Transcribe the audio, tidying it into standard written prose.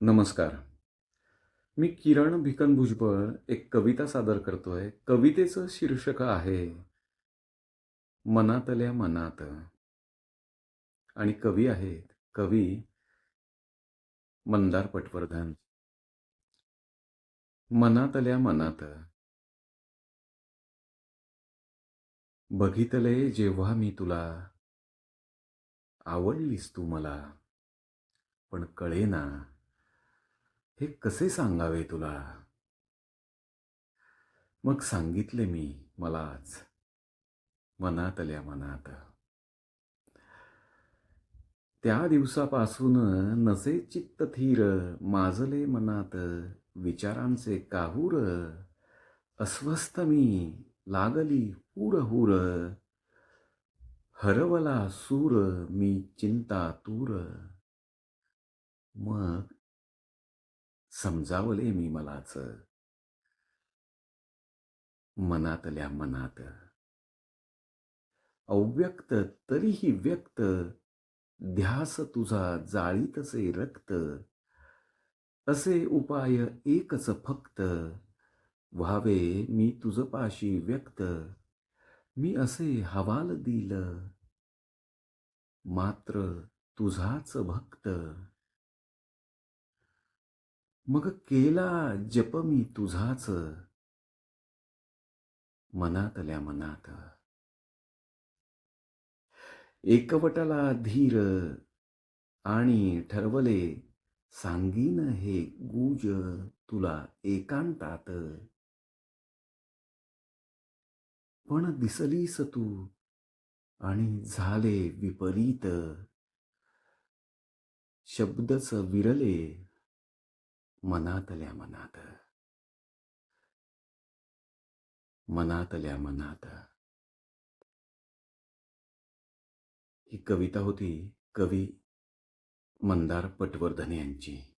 नमस्कार. मी किरण भिकन भुजबळ एक कविता सादर करतोय. कवितेचं शीर्षक आहे मनातल्या मनात आणि कवी आहेत कवी मंदार पटवर्धन. मनातल्या मनात बघितले जेव्हा मी तुला, आवडलीस तू मला, पण कळेना हे कसे सांगावे तुला. मग सांगितले मी मलाच मनातल्या मनात. त्या दिवसापासून नसे चित्त थीर, माजले मनात विचारांचे काहूर. अस्वस्थ मी लागली हुर हुर, हरवला सूर मी चिंतातूर. मग समजावले मी मलाच मनातल्या मनात. अव्यक्त तरीही व्यक्त, ध्यास तुझा जाळीतसे रक्त. असे उपाय एकच फक्त, व्हावे मी तुझपाशी व्यक्त. मी असे हवाल दिल, मात्र तुझाच भक्त. मग केला जप मी तुझाच मनातल्या मनात. एकवटला धीर आणि ठरवले, सांगीन हे गुज तुला एकांतात. पण दिसलीस तू आणि झाले विपरीत. शब्दच विरले मनातल्या मनात. मनातल्या मनात. ही कविता होती कवी मंदार पटवर्धन यांची.